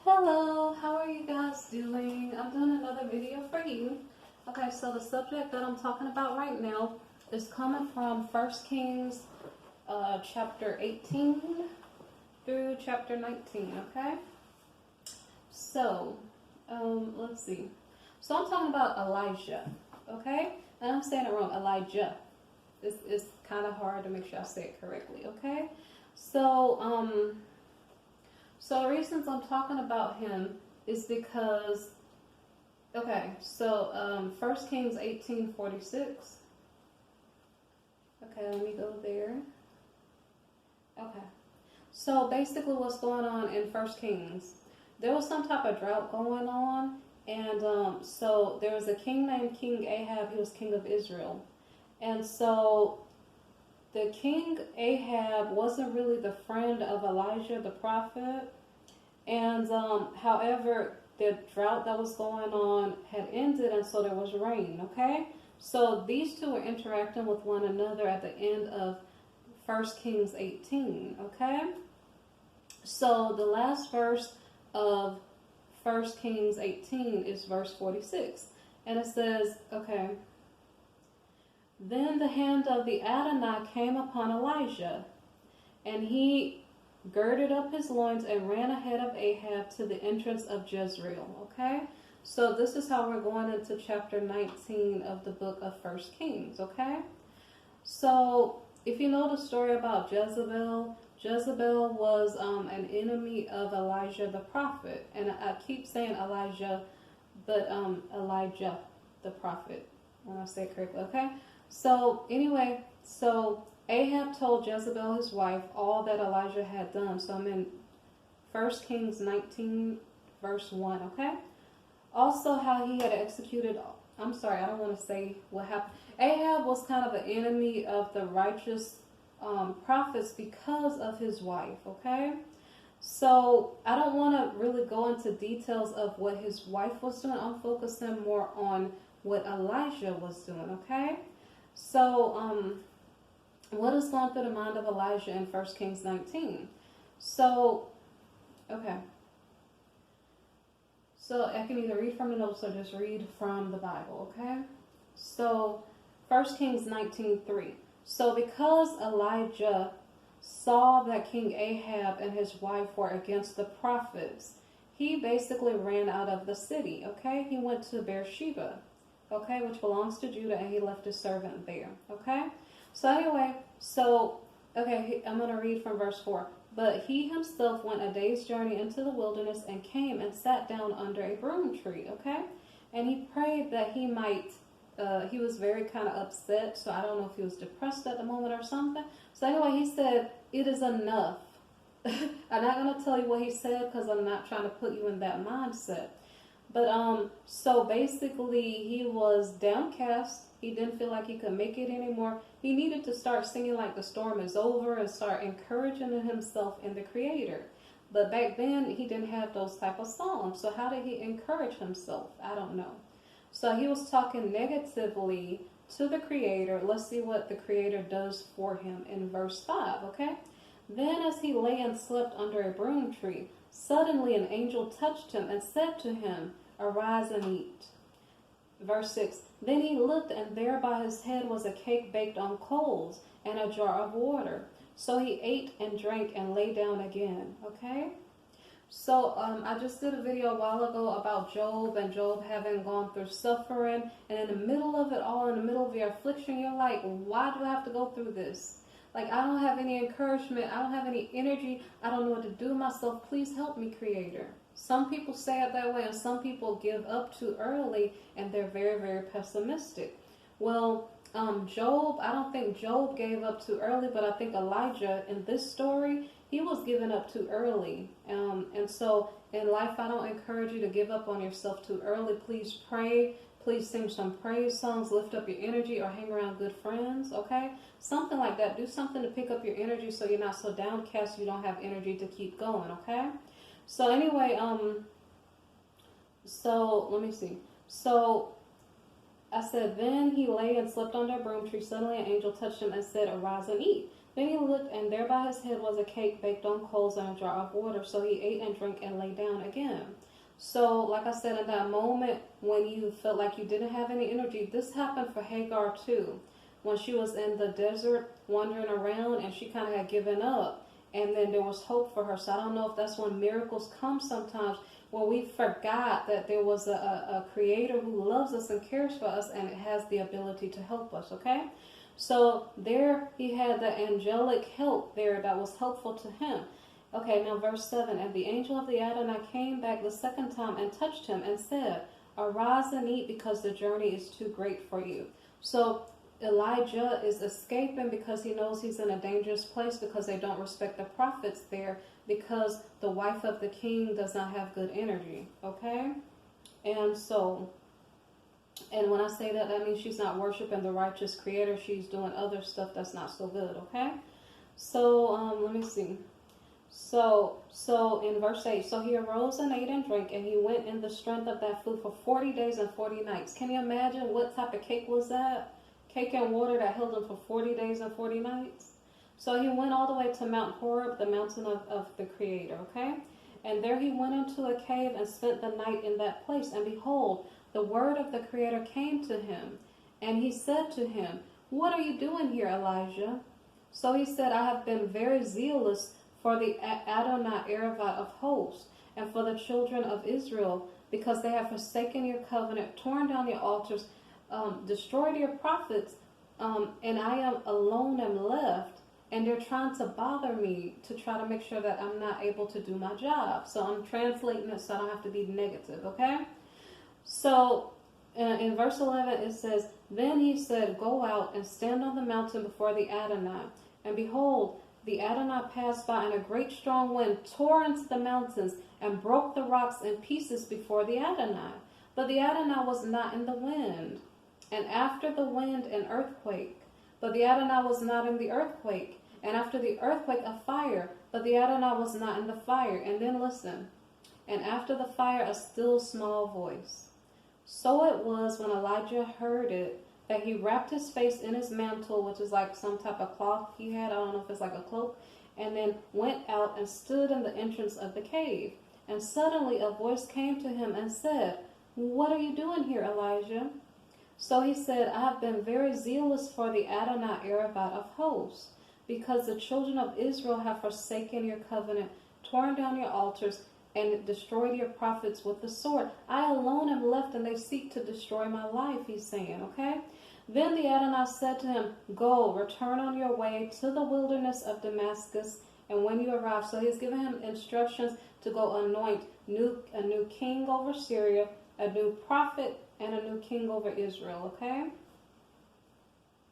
Hello, how are you guys doing? I'm doing another video for you. Okay, so the subject that I'm talking about right now is coming from First Kings chapter 18 through chapter 19, okay? So, let's see. So I'm talking about Elijah, okay? And I'm saying it wrong, Elijah. It's kind of hard to make sure I say it correctly, okay? So the reasons I'm talking about him is because, okay, so 1 Kings 18:46. Okay, let me go there. Okay, so basically what's going on in 1 Kings, there was some type of drought going on, and so there was a king named King Ahab. He was king of Israel. And so the king Ahab wasn't really the friend of Elijah the prophet. And however, the drought that was going on had ended, and so there was rain. Okay, so these two were interacting with one another at the end of 1 Kings 18. Okay, so the last verse of 1 Kings 18 is verse 46, and it says, okay, then the hand of the Adonai came upon Elijah, and he girded up his loins and ran ahead of Ahab to the entrance of Jezreel. Okay, so this is how we're going into chapter 19 of the book of First Kings. Okay, so if you know the story about Jezebel, Jezebel was an enemy of Elijah the prophet, and I keep saying Elijah, but Elijah the prophet, when I say it correctly. Okay, so anyway, so Ahab told Jezebel, his wife, all that Elijah had done. So I'm in 1 Kings 19, verse 1, okay? Also, how he had executed, I'm sorry, I don't want to say what happened. Ahab was kind of an enemy of the righteous prophets because of his wife, okay? So I don't want to really go into details of what his wife was doing. I'm focusing more on what Elijah was doing, okay? So, what is going through the mind of Elijah in 1 Kings 19? So, okay. So I can either read from the notes or just read from the Bible, okay? So 1 Kings 19:3. So because Elijah saw that King Ahab and his wife were against the prophets, he basically ran out of the city, okay? He went to Beersheba, okay, which belongs to Judah, and he left his servant there, okay? So anyway, okay, I'm going to read from verse 4. But he himself went a day's journey into the wilderness and came and sat down under a broom tree, okay? And he prayed that he might, he was very kind of upset, so I don't know if he was depressed at the moment or something. So anyway, he said, it is enough. I'm not going to tell you what he said because I'm not trying to put you in that mindset. But so basically he was downcast. He didn't feel like he could make it anymore. He needed to start singing like the storm is over and start encouraging himself in the Creator. But back then he didn't have those type of songs. So how did he encourage himself? I don't know. So he was talking negatively to the Creator. Let's see what the Creator does for him in verse 5, okay? Then as he lay and slept under a broom tree, suddenly an angel touched him and said to him, arise and eat. Verse 6, then he looked, and there by his head was a cake baked on coals and a jar of water. So he ate and drank and lay down again, okay? So I just did a video a while ago about Job and Job having gone through suffering. And in the middle of it all, in the middle of your affliction, you're like, why do I have to go through this? Like, I don't have any encouragement. I don't have any energy. I don't know what to do with myself. Please help me, Creator. Some people say it that way, and some people give up too early, and they're very, very pessimistic. Well, Job, I don't think Job gave up too early, but I think Elijah, in this story, he was giving up too early. And so in life, I don't encourage you to give up on yourself too early. Please pray. Please sing some praise songs, lift up your energy, or hang around good friends, okay? Something like that. Do something to pick up your energy so you're not so downcast you don't have energy to keep going, okay? So anyway, so let me see. So I said, then he lay and slept under a broom tree. Suddenly an angel touched him and said, arise and eat. Then he looked, and there by his head was a cake baked on coals and a jar of water. So he ate and drank and lay down again. So, like I said, in that moment when you felt like you didn't have any energy, this happened for Hagar too. When she was in the desert wandering around and she kind of had given up, and then there was hope for her. So I don't know if that's when miracles come sometimes, when we forgot that there was a creator who loves us and cares for us and has the ability to help us, okay? So there he had the angelic help there that was helpful to him. Okay, now verse 7, and the angel of the Adonai came back the second time and touched him and said, arise and eat, because the journey is too great for you. So Elijah is escaping because he knows he's in a dangerous place, because they don't respect the prophets there, because the wife of the king does not have good energy, okay? And so, and when I say that, that means she's not worshiping the righteous creator. She's doing other stuff that's not so good, okay? So, let me see. So in verse 8, so he arose and ate and drank, and he went in the strength of that food for 40 days and 40 nights. Can you imagine what type of cake was that? Cake and water that held him for 40 days and 40 nights. So he went all the way to Mount Horeb, the mountain of the Creator, okay? And there he went into a cave and spent the night in that place. And behold, the word of the Creator came to him. And he said to him, what are you doing here, Elijah? So he said, I have been very zealous for the Adonai Erevat of hosts, and for the children of Israel, because they have forsaken your covenant, torn down your altars, destroyed your prophets, and I am alone am left, and they're trying to bother me to try to make sure that I'm not able to do my job. So I'm translating it so I don't have to be negative, okay? So in verse 11 it says, then he said, go out and stand on the mountain before the Adonai. And behold, the Adonai passed by, and a great strong wind tore into the mountains and broke the rocks in pieces before the Adonai. But the Adonai was not in the wind. And after the wind, an earthquake. But the Adonai was not in the earthquake. And after the earthquake, a fire. But the Adonai was not in the fire. And then listen. And after the fire, a still small voice. So it was when Elijah heard it, that he wrapped his face in his mantle, which is like some type of cloth he had. I don't know if it's like a cloak. And then went out and stood in the entrance of the cave. And suddenly a voice came to him and said, what are you doing here, Elijah? So he said, I have been very zealous for the Adonai Erevat of hosts, because the children of Israel have forsaken your covenant, torn down your altars, and destroyed your prophets with the sword. I alone am left, and they seek to destroy my life, he's saying, okay? Then the Adonai said to him, go, return on your way to the wilderness of Damascus, and when you arrive, so he's giving him instructions to go anoint a new king over Syria, a new prophet, and a new king over Israel, okay?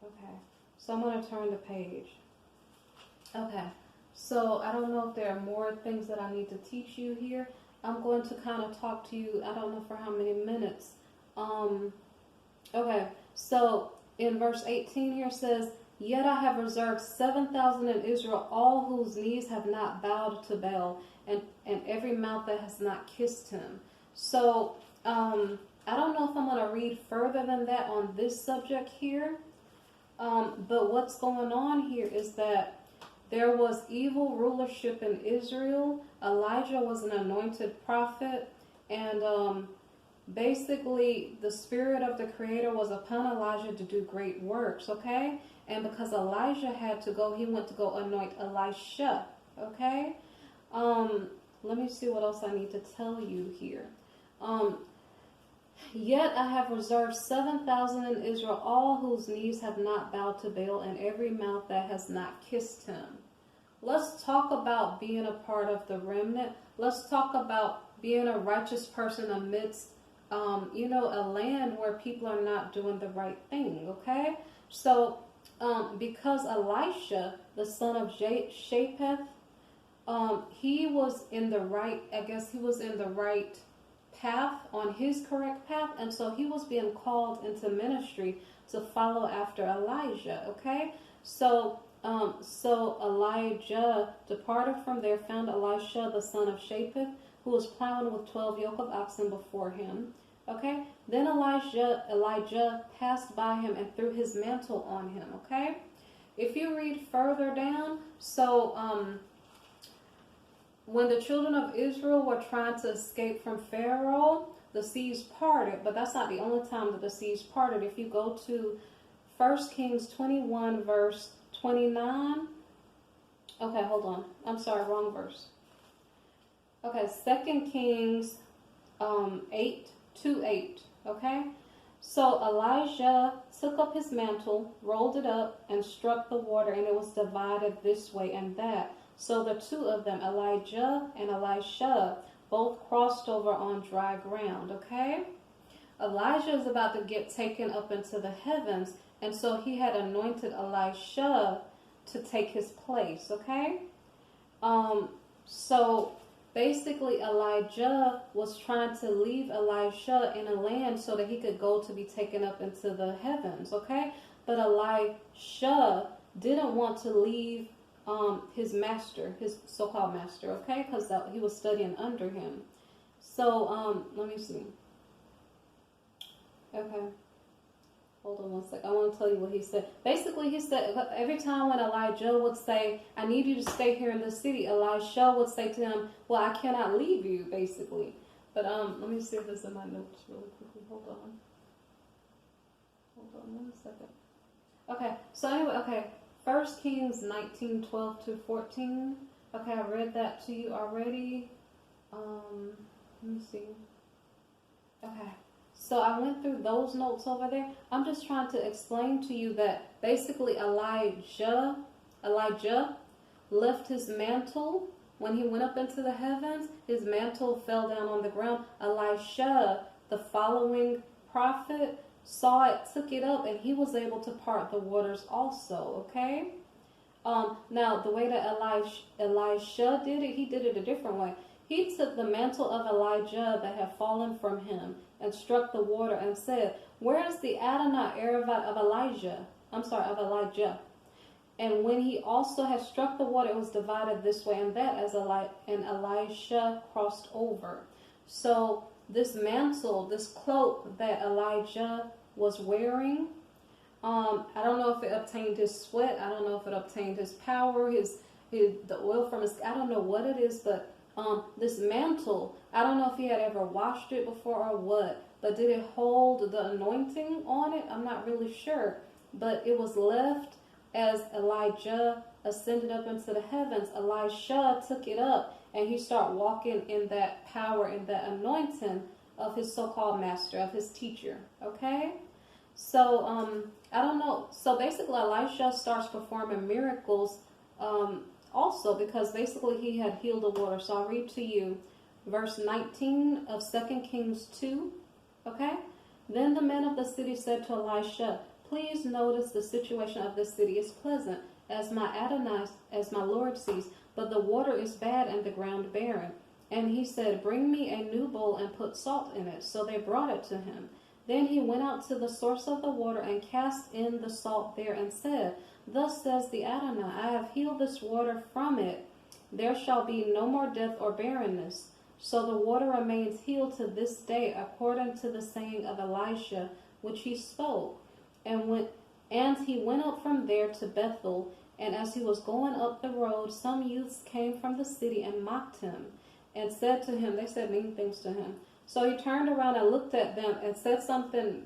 Okay, so I'm going to turn the page. Okay. So I don't know if there are more things that I need to teach you here. I'm going to kind of talk to you, I don't know for how many minutes. Okay, so in verse 18 here says, yet I have reserved 7,000 in Israel, all whose knees have not bowed to Baal, and every mouth that has not kissed him. So I don't know if I'm going to read further than that on this subject here. But what's going on here is that there was evil rulership in Israel. Elijah was an anointed prophet, and basically the spirit of the Creator was upon Elijah to do great works, okay? And because Elijah had to go, he went to go anoint Elisha, okay? Let me see what else I need to tell you here. Yet I have reserved 7,000 in Israel, all whose knees have not bowed to Baal, and every mouth that has not kissed him. Let's talk about being a part of the remnant. Let's talk about being a righteous person amidst, a land where people are not doing the right thing, okay? So, because Elisha, the son of Shaphat, he was in the right, he was in the right path, on his correct path, and so he was being called into ministry to follow after Elijah, okay? So Elijah departed from there, found Elisha, the son of Shaphat, who was plowing with 12 yoke of oxen before him, okay? Then Elijah passed by him and threw his mantle on him, okay? If you read further down, so when the children of Israel were trying to escape from Pharaoh, the seas parted, but that's not the only time that the seas parted. If you go to 1 Kings 21, verse 29. Okay, hold on. I'm sorry, wrong verse. Okay, 2 Kings 8:2-8. Okay? So Elijah took up his mantle, rolled it up, and struck the water, and it was divided this way and that. So the two of them, Elijah and Elisha, both crossed over on dry ground. Okay? Elijah is about to get taken up into the heavens, and so he had anointed Elisha to take his place. Okay? So basically, Elijah was trying to leave Elisha in a land so that he could go to be taken up into the heavens, okay? But Elisha didn't want to leave his master, his so-called master, okay? Because he was studying under him. So, let me see. Okay. Hold on one sec. I want to tell you what he said. Basically, he said every time when Elijah would say, I need you to stay here in the city, Elisha would say to him, well, I cannot leave you, basically. But let me see if this is in my notes really quickly. Hold on. Hold on 1 second. Okay, so anyway, okay. 1 Kings 19:12-14. Okay, I read that to you already. Let me see. Okay. So I went through those notes over there. I'm just trying to explain to you that basically Elijah left his mantle when he went up into the heavens. His mantle fell down on the ground. Elisha, the following prophet, saw it, took it up, and he was able to part the waters also. Okay. Now the way that Elisha did it, he did it a different way. He took the mantle of Elijah that had fallen from him and struck the water and said, where is the Adonai Erevat of Elijah? And when he also had struck the water, it was divided this way and that, and Elisha crossed over. So this mantle, this cloak that Elijah was wearing, I don't know if it obtained his sweat. I don't know if it obtained his power, the oil from his, I don't know what it is, but this mantle, I don't know if he had ever washed it before or what, but did it hold the anointing on it? I'm not really sure. But it was left as Elijah ascended up into the heavens. Elisha took it up and he started walking in that power, in that anointing of his so-called master, of his teacher. Okay? So, I don't know. So basically Elisha starts performing miracles also, because basically he had healed the water. So I'll read to you verse 19 of 2 Kings 2. Okay? Then the men of the city said to Elisha, please notice the situation of this city is pleasant, as my Adonai, as my Lord sees, but the water is bad and the ground barren. And he said, bring me a new bowl and put salt in it. So they brought it to him. Then he went out to the source of the water and cast in the salt there and said, thus says the Adonai, I have healed this water from it. There shall be no more death or barrenness. So the water remains healed to this day, according to the saying of Elisha, which he spoke. And he went up from there to Bethel, and as he was going up the road, some youths came from the city and mocked him, and said to him, they said mean things to him. So he turned around and looked at them and said something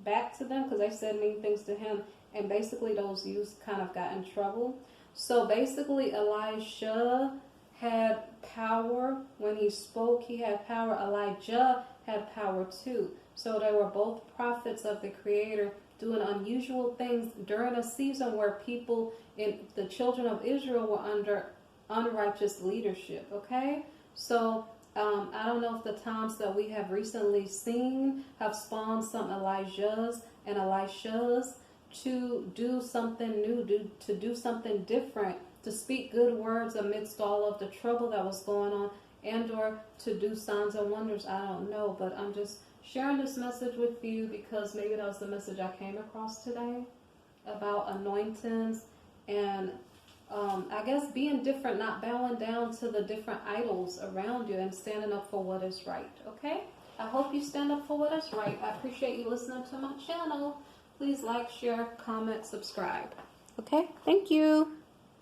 back to them, because they said mean things to him. And basically those youths kind of got in trouble. So basically Elisha had power. When he spoke, he had power. Elijah had power too. So they were both prophets of the Creator doing unusual things during a season where people, the children of Israel, were under unrighteous leadership. Okay? So I don't know if the times that we have recently seen have spawned some Elijahs and Elishas to do something new, to do something different, to speak good words amidst all of the trouble that was going on, and or to do signs and wonders. I don't know, but I'm just sharing this message with you because maybe that was the message I came across today about anointings and I guess being different, not bowing down to the different idols around you and standing up for what is right. Okay? I hope you stand up for what is right. I appreciate you listening to my channel. Please like, share, comment, subscribe. Okay, thank you.